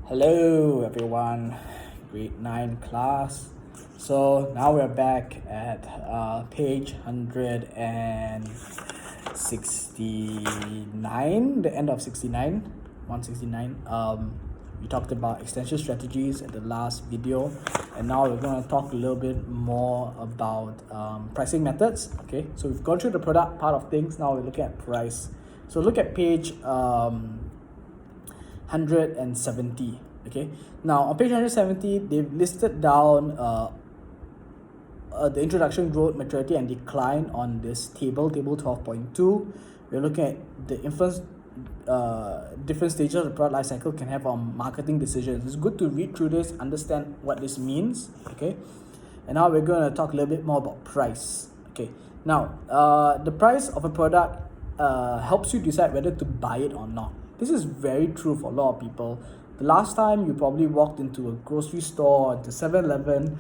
Hello everyone, grade 9 class. So now we're back at page 169, the end of 169. We talked about extension strategies at the last video, and now we're going to talk a little bit more about pricing methods. Okay, so we've gone through the product part of things. Now we're looking at price. So look at page 170. Okay, now on page 170 they've listed down the introduction, growth, maturity and decline on this table 12.2. We're looking at the influence different stages of the product life cycle can have on marketing decisions. It's good to read through this, understand what this means. Okay, and now we're going to talk a little bit more about price. Okay, now the price of a product helps you decide whether to buy it or not. This is very true for a lot of people. The last time you probably walked into a grocery store, into 7-Eleven,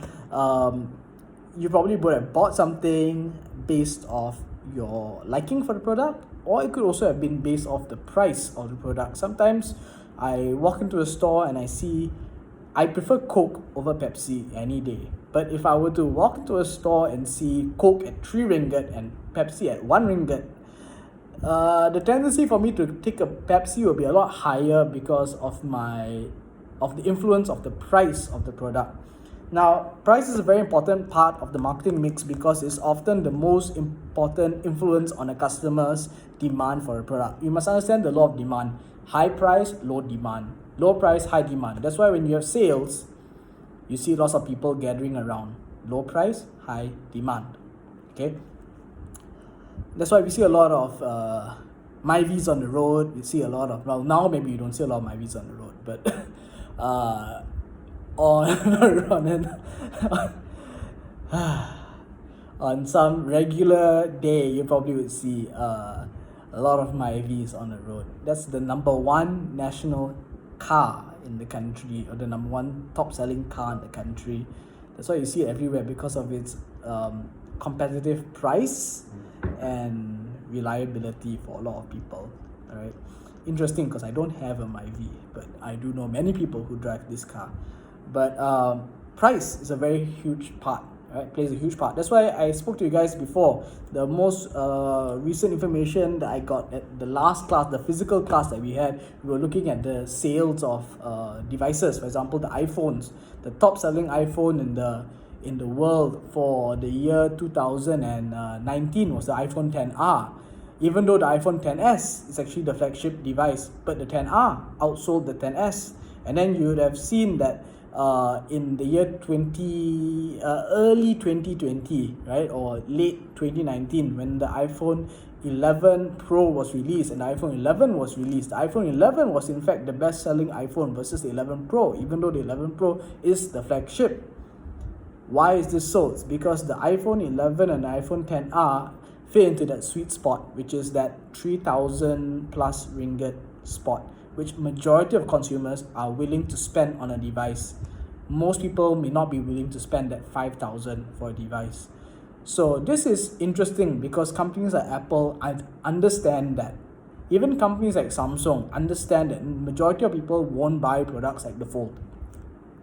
you probably would have bought something based off your liking for the product, or it could also have been based off the price of the product. Sometimes I walk into a store and I prefer Coke over Pepsi any day. But if I were to walk into a store and see Coke at 3 ringgit and Pepsi at 1 ringgit, the tendency for me to take a Pepsi will be a lot higher because of the influence of the price of the product. Now, price is a very important part of the marketing mix because it's often the most important influence on a customer's demand for a product. You must understand the law of demand: high price, low demand; low price, high demand. That's why when you have sales, you see lots of people gathering around. Low price, high demand. Okay. That's why we see a lot of Myvies on the road. We see a lot of, well, now maybe you don't see a lot of Myvies on the road, but on some regular day, you probably would see a lot of Myvies on the road. That's the number one national car in the country, or the number one top selling car in the country. That's why you see it everywhere, because of its competitive price and reliability for a lot of people. All right, interesting, because I don't have a Myvi, but I do know many people who drive this car. But price is a very huge part, right? Plays a huge part. That's why I spoke to you guys before. The most recent information that I got at the last class, the physical class that we had, we were looking at the sales of devices. For example, the iPhones. The top selling iPhone in the world for the year 2019 was the iPhone XR. Even though the iPhone XS is actually the flagship device, but the XR outsold the XS. And then you would have seen that in the year early 2020, right, or late 2019, when the iPhone 11 Pro was released and the iPhone 11 was released, the iPhone 11 was in fact the best-selling iPhone versus the 11 Pro, even though the 11 Pro is the flagship. Why is this so? It's because the iPhone 11 and the iPhone XR fit into that sweet spot, which is that 3,000 plus ringgit spot, which majority of consumers are willing to spend on a device. Most people may not be willing to spend that 5,000 for a device. So this is interesting because companies like Apple understand that. Even companies like Samsung understand that majority of people won't buy products like the Fold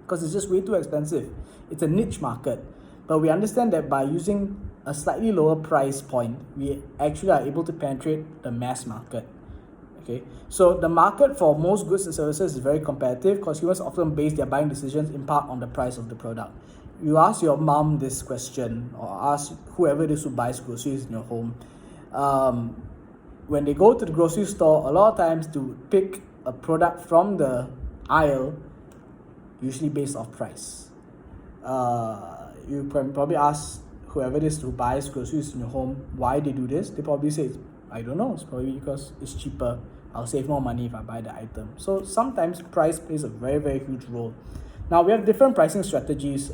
because it's just way too expensive. It's a niche market. But we understand that by using a slightly lower price point, we actually are able to penetrate the mass market. Okay, so the market for most goods and services is very competitive. Consumers often base their buying decisions in part on the price of the product. You ask your mom this question, or ask whoever it is who buys groceries in your home. When they go to the grocery store, a lot of times to pick a product from the aisle, usually based off price. You can probably ask whoever it is who buys groceries in your home why they do this. They probably say, I don't know, it's probably because it's cheaper. I'll save more money if I buy the item. So sometimes price plays a very, very huge role. Now we have different pricing strategies,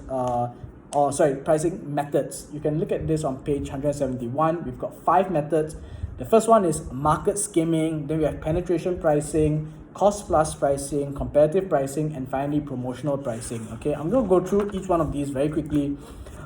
pricing methods. You can look at this on page 171. We've got 5 methods. The first one is market skimming. Then we have penetration pricing, cost plus pricing, competitive pricing, and finally promotional pricing. Okay, I'm going to go through each one of these very quickly.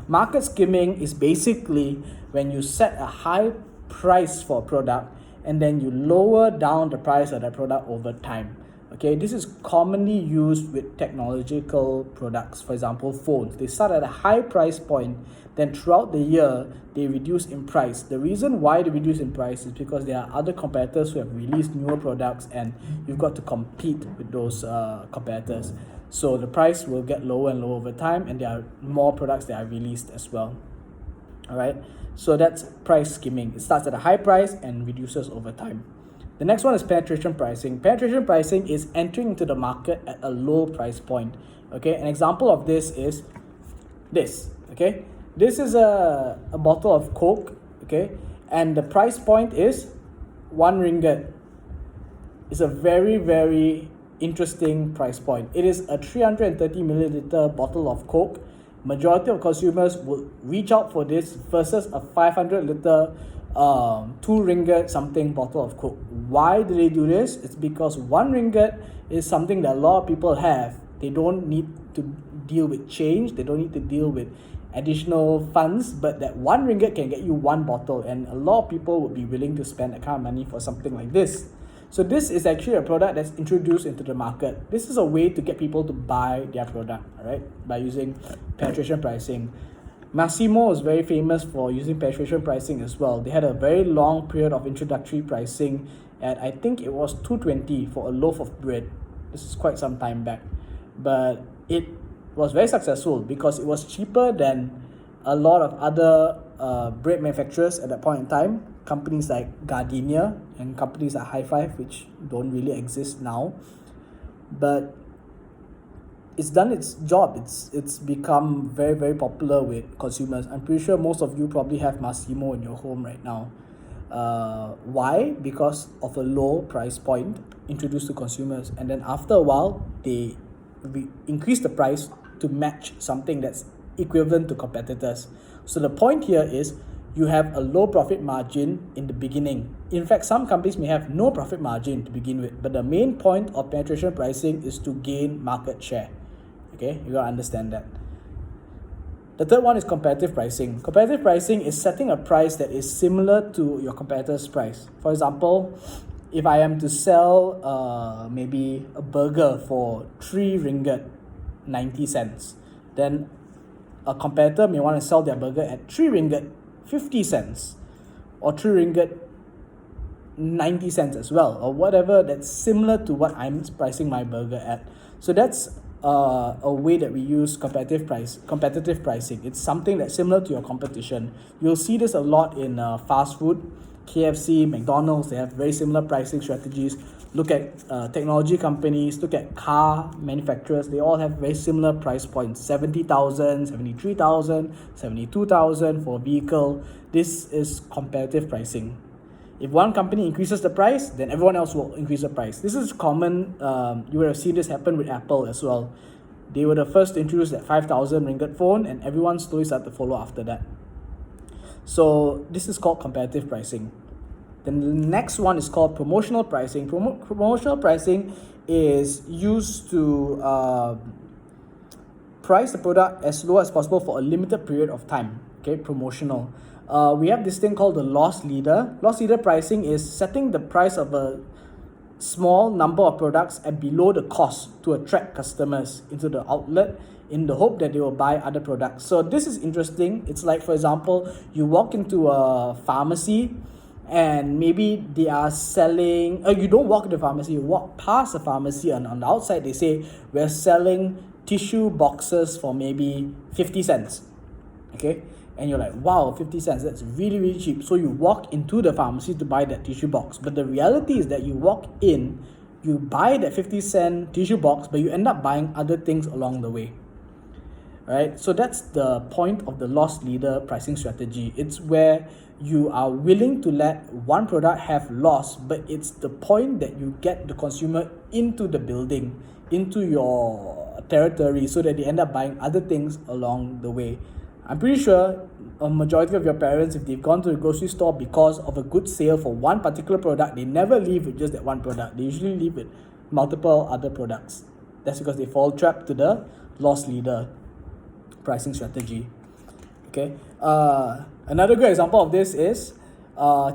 Market skimming is basically when you set a high price for a product and then you lower down the price of that product over time. Okay, this is commonly used with technological products. For example, phones. They start at a high price point, then throughout the year, they reduce in price. The reason why they reduce in price is because there are other competitors who have released newer products, and you've got to compete with those competitors. So the price will get lower and lower over time, and there are more products that are released as well. All right, so that's price skimming. It starts at a high price and reduces over time. The next one is penetration pricing. Penetration pricing is entering into the market at a low price point. Okay, an example of this is this. Okay, this is a bottle of Coke. Okay, and the price point is 1 ringgit. It's a very, very interesting price point. It is a 330 milliliter bottle of Coke. Majority of consumers will reach out for this versus a 500 liter 2 ringgit something bottle of Coke. Why do they do this? It's because 1 ringgit is something that a lot of people have. They don't need to deal with change. They don't need to deal with additional funds, but that 1 ringgit can get you one bottle, and a lot of people would be willing to spend that kind of money for something like this. So this is actually a product that's introduced into the market. This is a way to get people to buy their product, all right, by using penetration pricing. Massimo is very famous for using penetration pricing as well. They had a very long period of introductory pricing at, I think it was 220 for a loaf of bread. This is quite some time back. But it was very successful because it was cheaper than a lot of other bread manufacturers at that point in time. Companies like Gardenia and companies like High Five, which don't really exist now. But it's done its job. It's become very, very popular with consumers. I'm pretty sure most of you probably have Massimo in your home right now. Why? Because of a low price point introduced to consumers, and then after a while they increase the price to match something that's equivalent to competitors. So the point here is you have a low profit margin in the beginning. In fact, some companies may have no profit margin to begin with, but the main point of penetration pricing is to gain market share. Okay, you gotta understand that. The third one is competitive pricing. Competitive pricing is setting a price that is similar to your competitor's price. For example, if I am to sell maybe a burger for 3 ringgit 90 cents, then a competitor may want to sell their burger at 3 ringgit 50 cents or 3 ringgit 90 cents as well, or whatever that's similar to what I'm pricing my burger at. So that's a way that we use competitive pricing. It's something that's similar to your competition. You'll see this a lot in fast food. KFC, McDonald's, they have very similar pricing strategies. Look at technology companies, look at car manufacturers, they all have very similar price points. 70,000, 73,000, 72,000 for a vehicle. This is competitive pricing. If one company increases the price, then everyone else will increase the price. This is common. You would have seen this happen with Apple as well. They were the first to introduce that 5,000 ringgit phone, and everyone slowly started to follow after that. So this is called competitive pricing. Then the next one is called promotional pricing. Promotional pricing is used to price the product as low as possible for a limited period of time. Okay, promotional. We have this thing called the loss leader. Loss leader pricing is setting the price of a small number of products at below the cost to attract customers into the outlet in the hope that they will buy other products. So this is interesting. It's like, for example, you walk into a pharmacy and maybe they are selling, you don't walk to the pharmacy, you walk past the pharmacy, and on the outside they say, we're selling tissue boxes for maybe 50 cents. Okay, and you're like, wow, 50 cents, that's really, really cheap. So you walk into the pharmacy to buy that tissue box. But the reality is that you walk in, you buy that 50-cent tissue box, but you end up buying other things along the way. Right? So that's the point of the loss leader pricing strategy. It's where you are willing to let one product have loss, but it's the point that you get the consumer into the building, into your territory, so that they end up buying other things along the way. I'm pretty sure a majority of your parents, if they've gone to the grocery store because of a good sale for one particular product, they never leave with just that one product. They usually leave with multiple other products. That's because they fall trapped to the loss leader pricing strategy. Okay. Another good example of this is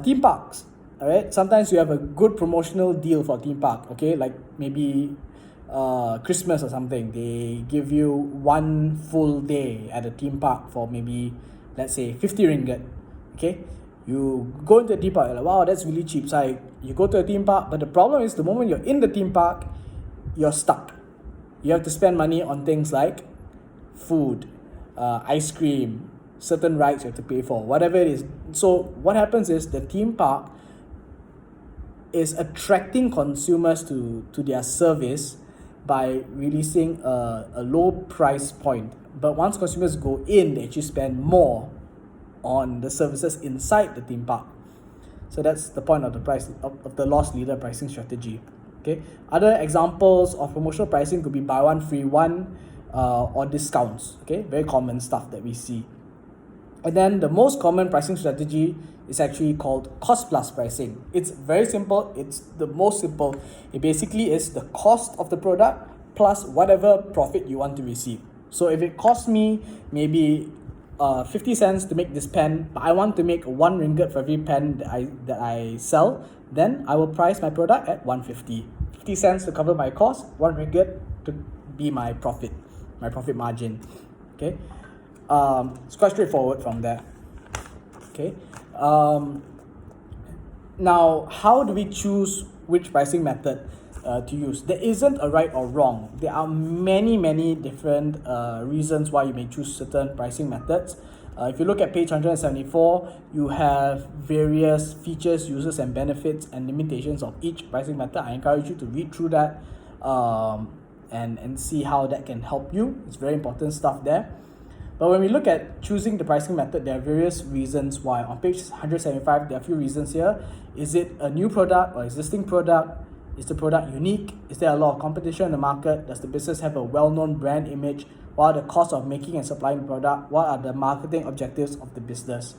theme parks. All right, sometimes you have a good promotional deal for theme park, okay, like maybe Christmas or something. They give you one full day at a theme park for maybe, let's say, 50 ringgit. Okay, you go into the theme park, you're like, wow, that's really cheap. So you go to a theme park, but the problem is the moment you're in the theme park, you're stuck. You have to spend money on things like food, ice cream, certain rides you have to pay for, whatever it is. So what happens is the theme park is attracting consumers to their service by releasing a low price point. But once consumers go in, they actually spend more on the services inside the theme park. So that's the point of the price of the loss leader pricing strategy. Okay. Other examples of promotional pricing could be buy one free one, or discounts. Okay, very common stuff that we see. And then the most common pricing strategy is actually called cost plus pricing. It's very simple. It's the most simple. It basically is the cost of the product plus whatever profit you want to receive. So if it costs me maybe 50 cents to make this pen, but I want to make 1 ringgit for every pen that I sell, then I will price my product at 150. 50 cents to cover my cost, 1 ringgit to be my profit margin. Okay. It's quite straightforward from there. Okay. Now, how do we choose which pricing method to use? There isn't a right or wrong. There are many different reasons why you may choose certain pricing methods. If you look at page 174, you have various features, uses, and benefits and limitations of each pricing method. I encourage you to read through that and see how that can help you. It's very important stuff there. But when we look at choosing the pricing method, there are various reasons why. On page 175, there are a few reasons here. Is it a new product or existing product? Is the product unique? Is there a lot of competition in the market? Does the business have a well-known brand image? What are the costs of making and supplying the product? What are the marketing objectives of the business?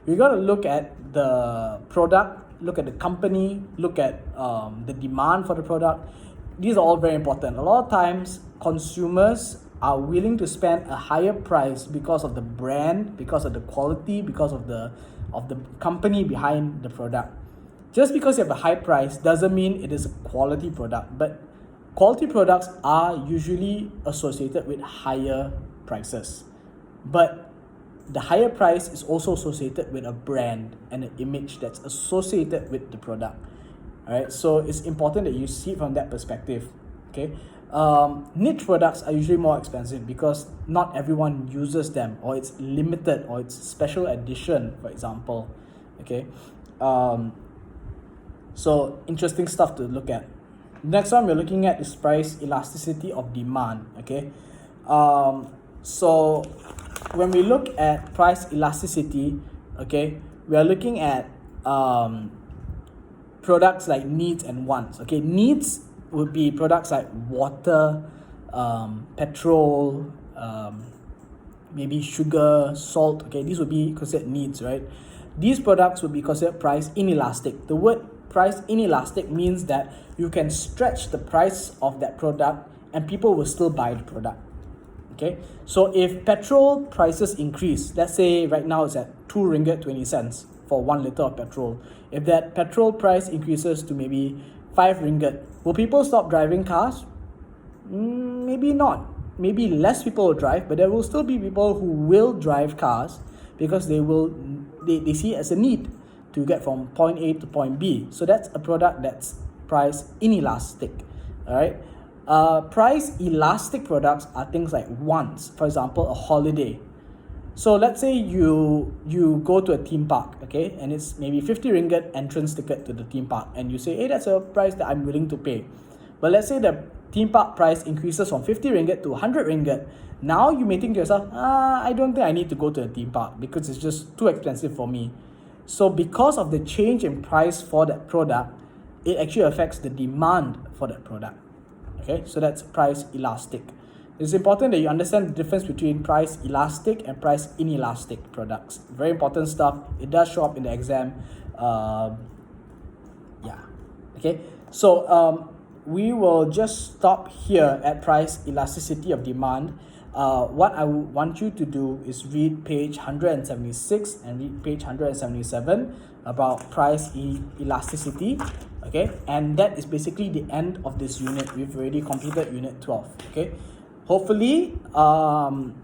We got to look at the product, look at the company, look at the demand for the product. These are all very important. A lot of times, consumers are willing to spend a higher price because of the brand, because of the quality, because of the company behind the product. Just because you have a high price doesn't mean it is a quality product, but quality products are usually associated with higher prices. But the higher price is also associated with a brand and an image that's associated with the product. All right, so it's important that you see it from that perspective. Okay. Niche products are usually more expensive because not everyone uses them, or it's limited, or it's special edition, for example. Okay. So interesting stuff to look at. Next one we're looking at is price elasticity of demand. Okay. So when we look at price elasticity, okay, we are looking at products like needs and wants. Okay, needs would be products like water, petrol, maybe sugar, salt. Okay, these would be considered needs, right? These products would be considered price inelastic. The word price inelastic means that you can stretch the price of that product and people will still buy the product. Okay, so if petrol prices increase, let's say right now it's at 2 ringgit 20 cents for 1 liter of petrol. If that petrol price increases to maybe 5 ringgit, will people stop driving cars? Maybe not. Maybe less people will drive, but there will still be people who will drive cars because they see it as a need to get from point A to point B. So that's a product that's price inelastic. All right. Price elastic products are things like wants. For example, a holiday. So let's say you go to a theme park, okay, and it's maybe 50 ringgit entrance ticket to the theme park, and you say, hey, that's a price that I'm willing to pay. But let's say the theme park price increases from 50 ringgit to 100 ringgit. Now you may think to yourself, I don't think I need to go to a theme park because it's just too expensive for me. So because of the change in price for that product, it actually affects the demand for that product. Okay, so that's price elastic. It's important that you understand the difference between price elastic and price inelastic products. Very important stuff. It does show up in the exam. Okay, so we will just stop here at price elasticity of demand. what I would want you to do is read page 176 and read page 177 about price elasticity. Okay, and that is basically the end of this unit. We've already completed unit 12. Okay, hopefully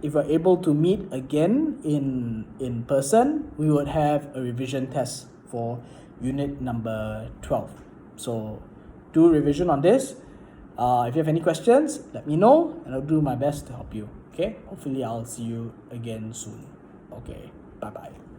if we're able to meet again in person, we would have a revision test for unit number 12. So do revision on this. If you have any questions, let me know and I'll do my best to help you. Okay, hopefully I'll see you again soon. Okay, bye bye.